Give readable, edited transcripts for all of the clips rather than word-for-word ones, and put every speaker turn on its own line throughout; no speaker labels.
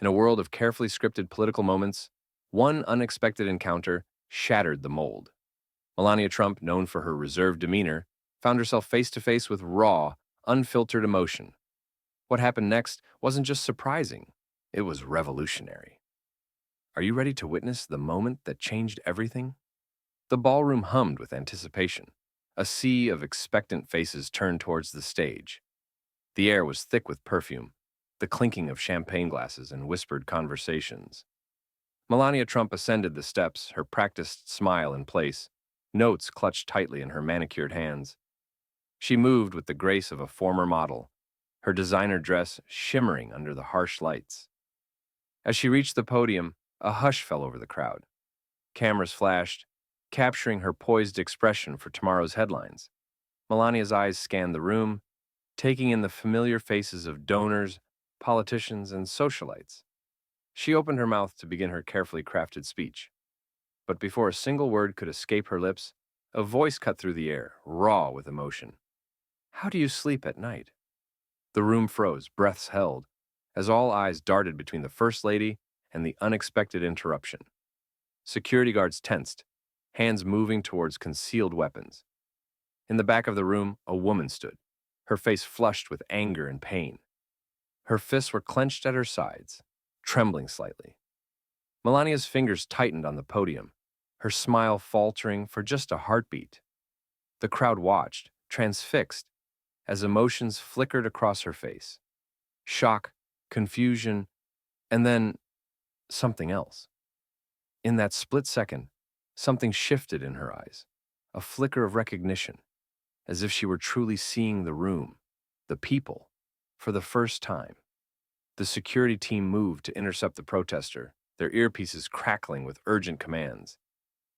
In a world of carefully scripted political moments, one unexpected encounter shattered the mold. Melania Trump, known for her reserved demeanor, found herself face to face with raw, unfiltered emotion. What happened next wasn't just surprising, it was revolutionary. Are you ready to witness the moment that changed everything? The ballroom hummed with anticipation. A sea of expectant faces turned towards the stage. The air was thick with perfume, the clinking of champagne glasses and whispered conversations. Melania Trump ascended the steps, her practiced smile in place, notes clutched tightly in her manicured hands. She moved with the grace of a former model, her designer dress shimmering under the harsh lights. As she reached the podium, a hush fell over the crowd. Cameras flashed, capturing her poised expression for tomorrow's headlines. Melania's eyes scanned the room, taking in the familiar faces of donors, politicians, and socialites. She opened her mouth to begin her carefully crafted speech. But before a single word could escape her lips, a voice cut through the air, raw with emotion. How do you sleep at night? The room froze, breaths held, as all eyes darted between the First Lady and the unexpected interruption. Security guards tensed, hands moving towards concealed weapons. In the back of the room, a woman stood, her face flushed with anger and pain. Her fists were clenched at her sides, trembling slightly. Melania's fingers tightened on the podium, her smile faltering for just a heartbeat. The crowd watched, transfixed, as emotions flickered across her face. Shock, confusion, and then something else. In that split second, something shifted in her eyes, a flicker of recognition, as if she were truly seeing the room, the people, for the first time. The security team moved to intercept the protester, their earpieces crackling with urgent commands.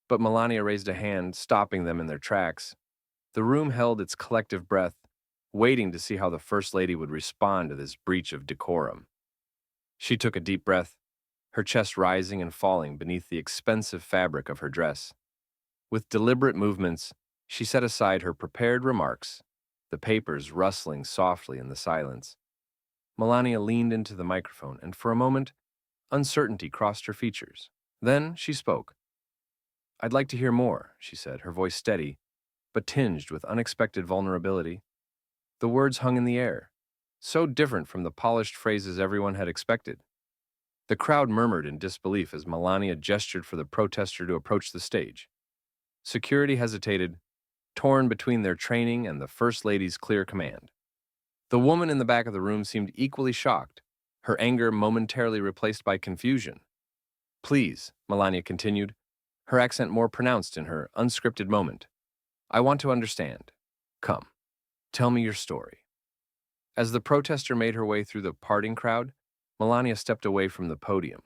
But Melania raised a hand, stopping them in their tracks. The room held its collective breath, waiting to see how the First Lady would respond to this breach of decorum. She took a deep breath, her chest rising and falling beneath the expensive fabric of her dress. With deliberate movements, she set aside her prepared remarks, the papers rustling softly in the silence. Melania leaned into the microphone, and for a moment, uncertainty crossed her features. Then she spoke. I'd like to hear more, she said, her voice steady, but tinged with unexpected vulnerability. The words hung in the air, so different from the polished phrases everyone had expected. The crowd murmured in disbelief as Melania gestured for the protester to approach the stage. Security hesitated, torn between their training and the First Lady's clear command. The woman in the back of the room seemed equally shocked, her anger momentarily replaced by confusion. Please, Melania continued, her accent more pronounced in her unscripted moment. I want to understand. Come, tell me your story. As the protester made her way through the parting crowd, Melania stepped away from the podium.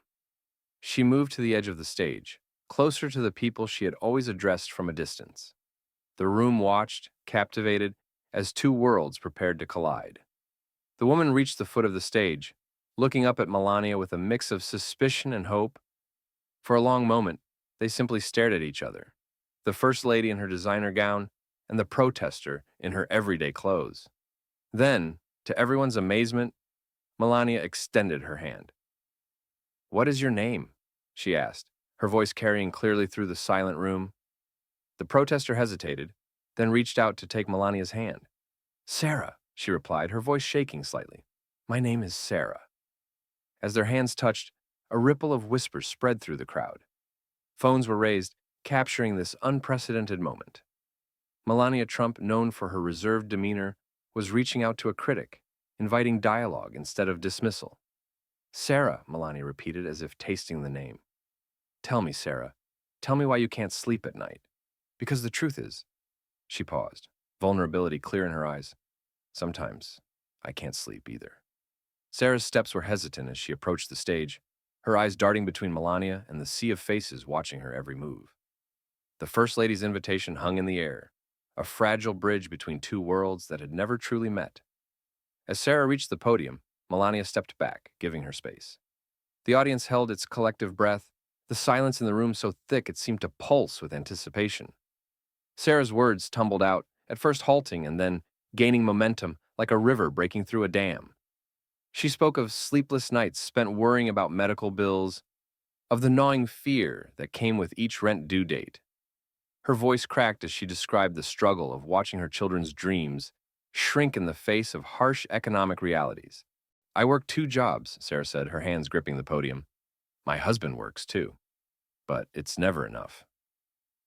She moved to the edge of the stage, closer to the people she had always addressed from a distance. The room watched, captivated, as two worlds prepared to collide. The woman reached the foot of the stage, looking up at Melania with a mix of suspicion and hope. For a long moment, they simply stared at each other, the First Lady in her designer gown and the protester in her everyday clothes. Then, to everyone's amazement, Melania extended her hand. What is your name? She asked, her voice carrying clearly through the silent room. The protester hesitated, then reached out to take Melania's hand. Sarah, she replied, her voice shaking slightly. My name is Sarah. As their hands touched, a ripple of whispers spread through the crowd. Phones were raised, capturing this unprecedented moment. Melania Trump, known for her reserved demeanor, was reaching out to a critic, inviting dialogue instead of dismissal. Sarah, Melania repeated as if tasting the name. Tell me, Sarah, tell me why you can't sleep at night. Because the truth is, she paused, vulnerability clear in her eyes. Sometimes I can't sleep either. Sarah's steps were hesitant as she approached the stage, her eyes darting between Melania and the sea of faces watching her every move. The First Lady's invitation hung in the air, a fragile bridge between two worlds that had never truly met. As Sarah reached the podium, Melania stepped back, giving her space. The audience held its collective breath, the silence in the room so thick it seemed to pulse with anticipation. Sarah's words tumbled out, at first halting and then gaining momentum like a river breaking through a dam. She spoke of sleepless nights spent worrying about medical bills, of the gnawing fear that came with each rent due date. Her voice cracked as she described the struggle of watching her children's dreams shrink in the face of harsh economic realities. I work two jobs, Sarah said, her hands gripping the podium. My husband works too, but it's never enough.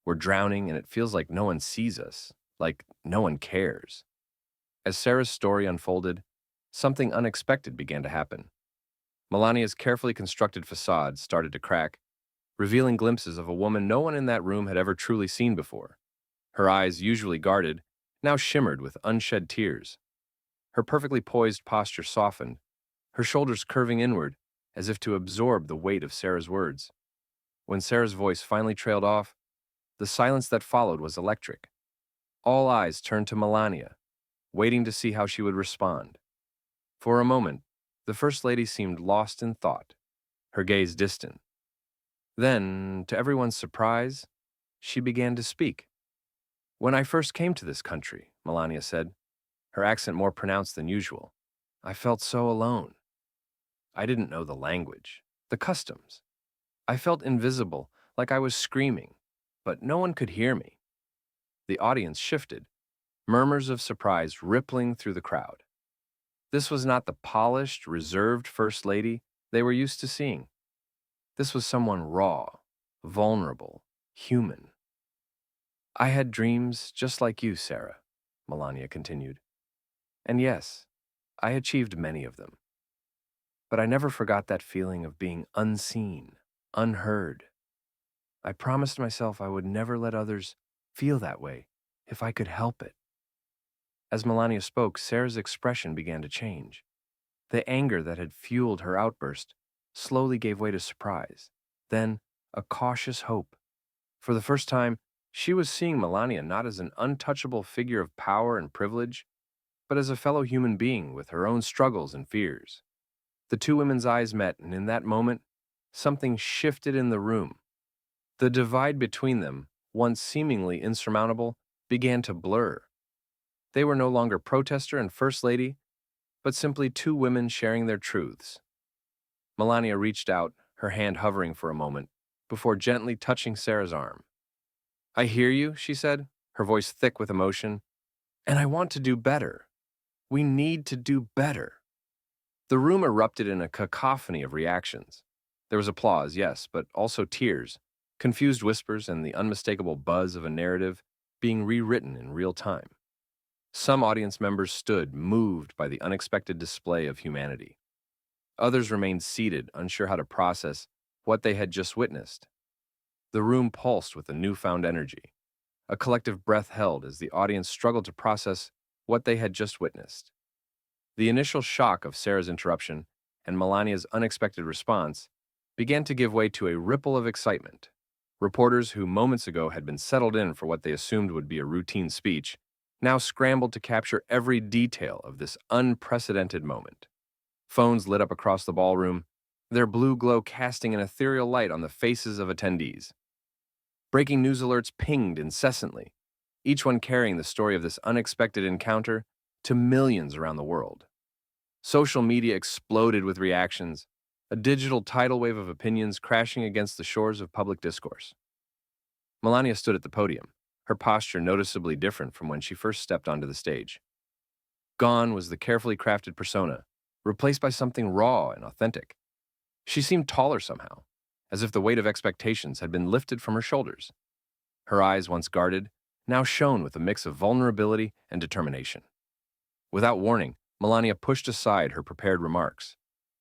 We're drowning and it feels like no one sees us, like no one cares. As Sarah's story unfolded, something unexpected began to happen. Melania's carefully constructed facade started to crack, revealing glimpses of a woman no one in that room had ever truly seen before. Her eyes, usually guarded, now shimmered with unshed tears. Her perfectly poised posture softened, her shoulders curving inward as if to absorb the weight of Sarah's words. When Sarah's voice finally trailed off, the silence that followed was electric. All eyes turned to Melania, waiting to see how she would respond. For a moment, the First Lady seemed lost in thought, her gaze distant. Then, to everyone's surprise, she began to speak. When I first came to this country, Melania said, her accent more pronounced than usual, I felt so alone. I didn't know the language, the customs. I felt invisible, like I was screaming, but no one could hear me. The audience shifted, murmurs of surprise rippling through the crowd. This was not the polished, reserved First Lady they were used to seeing. This was someone raw, vulnerable, human. I had dreams just like you, Sarah, Melania continued. And yes, I achieved many of them. But I never forgot that feeling of being unseen, unheard. I promised myself I would never let others feel that way if I could help it. As Melania spoke, Sarah's expression began to change. The anger that had fueled her outburst slowly gave way to surprise, then a cautious hope. For the first time, she was seeing Melania not as an untouchable figure of power and privilege, but as a fellow human being with her own struggles and fears. The two women's eyes met, and in that moment, something shifted in the room. The divide between them, once seemingly insurmountable, began to blur. They were no longer protester and First Lady, but simply two women sharing their truths. Melania reached out, her hand hovering for a moment, before gently touching Sarah's arm. I hear you, she said, her voice thick with emotion, and I want to do better. We need to do better. The room erupted in a cacophony of reactions. There was applause, yes, but also tears, confused whispers, and the unmistakable buzz of a narrative being rewritten in real time. Some audience members stood, moved by the unexpected display of humanity. Others remained seated, unsure how to process what they had just witnessed. The room pulsed with a newfound energy. A collective breath held as the audience struggled to process what they had just witnessed. The initial shock of Sarah's interruption and Melania's unexpected response began to give way to a ripple of excitement. Reporters who moments ago had been settled in for what they assumed would be a routine speech now scrambled to capture every detail of this unprecedented moment. Phones lit up across the ballroom, their blue glow casting an ethereal light on the faces of attendees. Breaking news alerts pinged incessantly, each one carrying the story of this unexpected encounter to millions around the world. Social media exploded with reactions, a digital tidal wave of opinions crashing against the shores of public discourse. Melania stood at the podium, her posture noticeably different from when she first stepped onto the stage. Gone was the carefully crafted persona, replaced by something raw and authentic. She seemed taller somehow, as if the weight of expectations had been lifted from her shoulders. Her eyes, once guarded, now shone with a mix of vulnerability and determination. Without warning, Melania pushed aside her prepared remarks.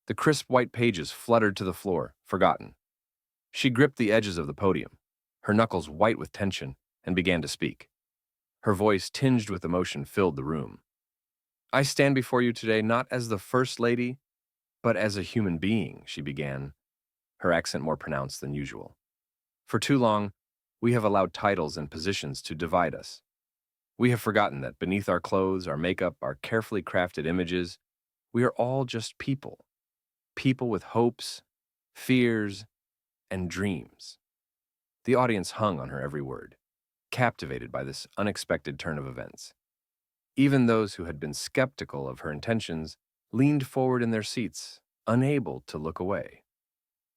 The crisp white pages fluttered to the floor, forgotten. She gripped the edges of the podium, her knuckles white with tension, and began to speak. Her voice, tinged with emotion, filled the room. I stand before you today not as the First Lady, but as a human being, she began, her accent more pronounced than usual. For too long, we have allowed titles and positions to divide us. We have forgotten that beneath our clothes, our makeup, our carefully crafted images, we are all just people. People with hopes, fears, and dreams. The audience hung on her every word, captivated by this unexpected turn of events. Even those who had been skeptical of her intentions leaned forward in their seats, unable to look away.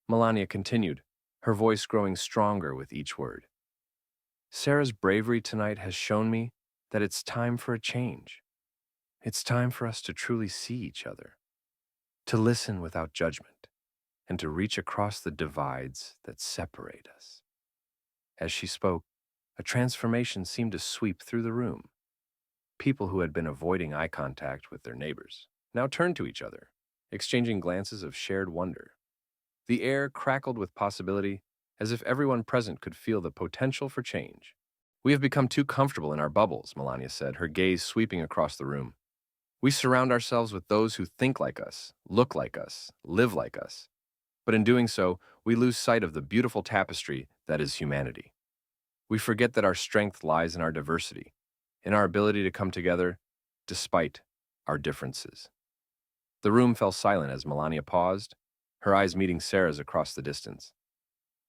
Melania continued, her voice growing stronger with each word. Sarah's bravery tonight has shown me that it's time for a change. It's time for us to truly see each other, to listen without judgment, and to reach across the divides that separate us. As she spoke, a transformation seemed to sweep through the room. People who had been avoiding eye contact with their neighbors now turned to each other, exchanging glances of shared wonder. The air crackled with possibility, as if everyone present could feel the potential for change. We have become too comfortable in our bubbles, Melania said, her gaze sweeping across the room. We surround ourselves with those who think like us, look like us, live like us. But in doing so, we lose sight of the beautiful tapestry that is humanity. We forget that our strength lies in our diversity, in our ability to come together despite our differences. The room fell silent as Melania paused, her eyes meeting Sarah's across the distance.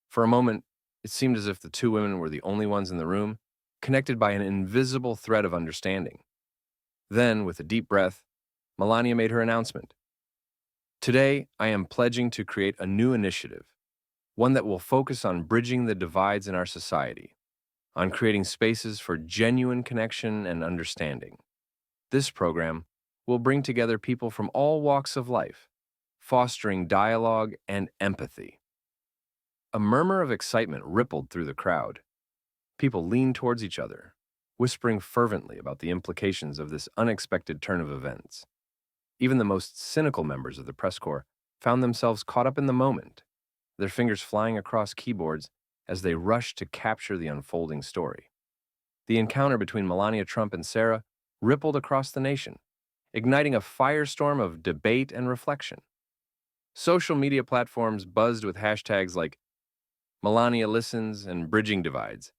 For a moment, it seemed as if the two women were the only ones in the room, connected by an invisible thread of understanding. Then, with a deep breath, Melania made her announcement. Today, I am pledging to create a new initiative, one that will focus on bridging the divides in our society, on creating spaces for genuine connection and understanding. This program will bring together people from all walks of life, fostering dialogue and empathy. A murmur of excitement rippled through the crowd. People leaned towards each other, whispering fervently about the implications of this unexpected turn of events. Even the most cynical members of the press corps found themselves caught up in the moment, their fingers flying across keyboards as they rushed to capture the unfolding story. The encounter between Melania Trump and Sarah rippled across the nation, igniting a firestorm of debate and reflection. Social media platforms buzzed with hashtags like Melania Listens and Bridging Divides,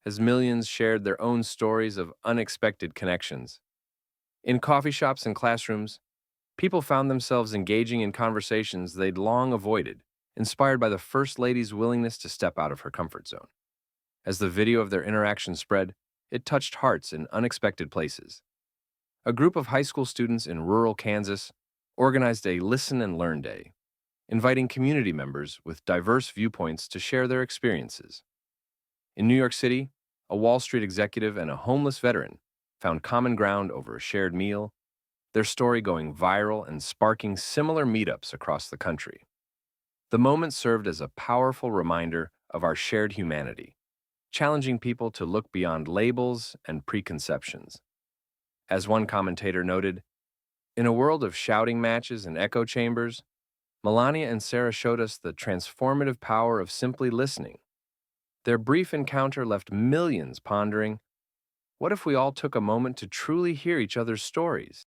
as millions shared their own stories of unexpected connections. In coffee shops and classrooms, people found themselves engaging in conversations they'd long avoided, inspired by the First Lady's willingness to step out of her comfort zone. As the video of their interaction spread, it touched hearts in unexpected places. A group of high school students in rural Kansas organized a Listen and Learn Day, inviting community members with diverse viewpoints to share their experiences. In New York City, a Wall Street executive and a homeless veteran found common ground over a shared meal, their story going viral and sparking similar meetups across the country. The moment served as a powerful reminder of our shared humanity, challenging people to look beyond labels and preconceptions. As one commentator noted, in a world of shouting matches and echo chambers, Melania and Sarah showed us the transformative power of simply listening. Their brief encounter left millions pondering, what if we all took a moment to truly hear each other's stories?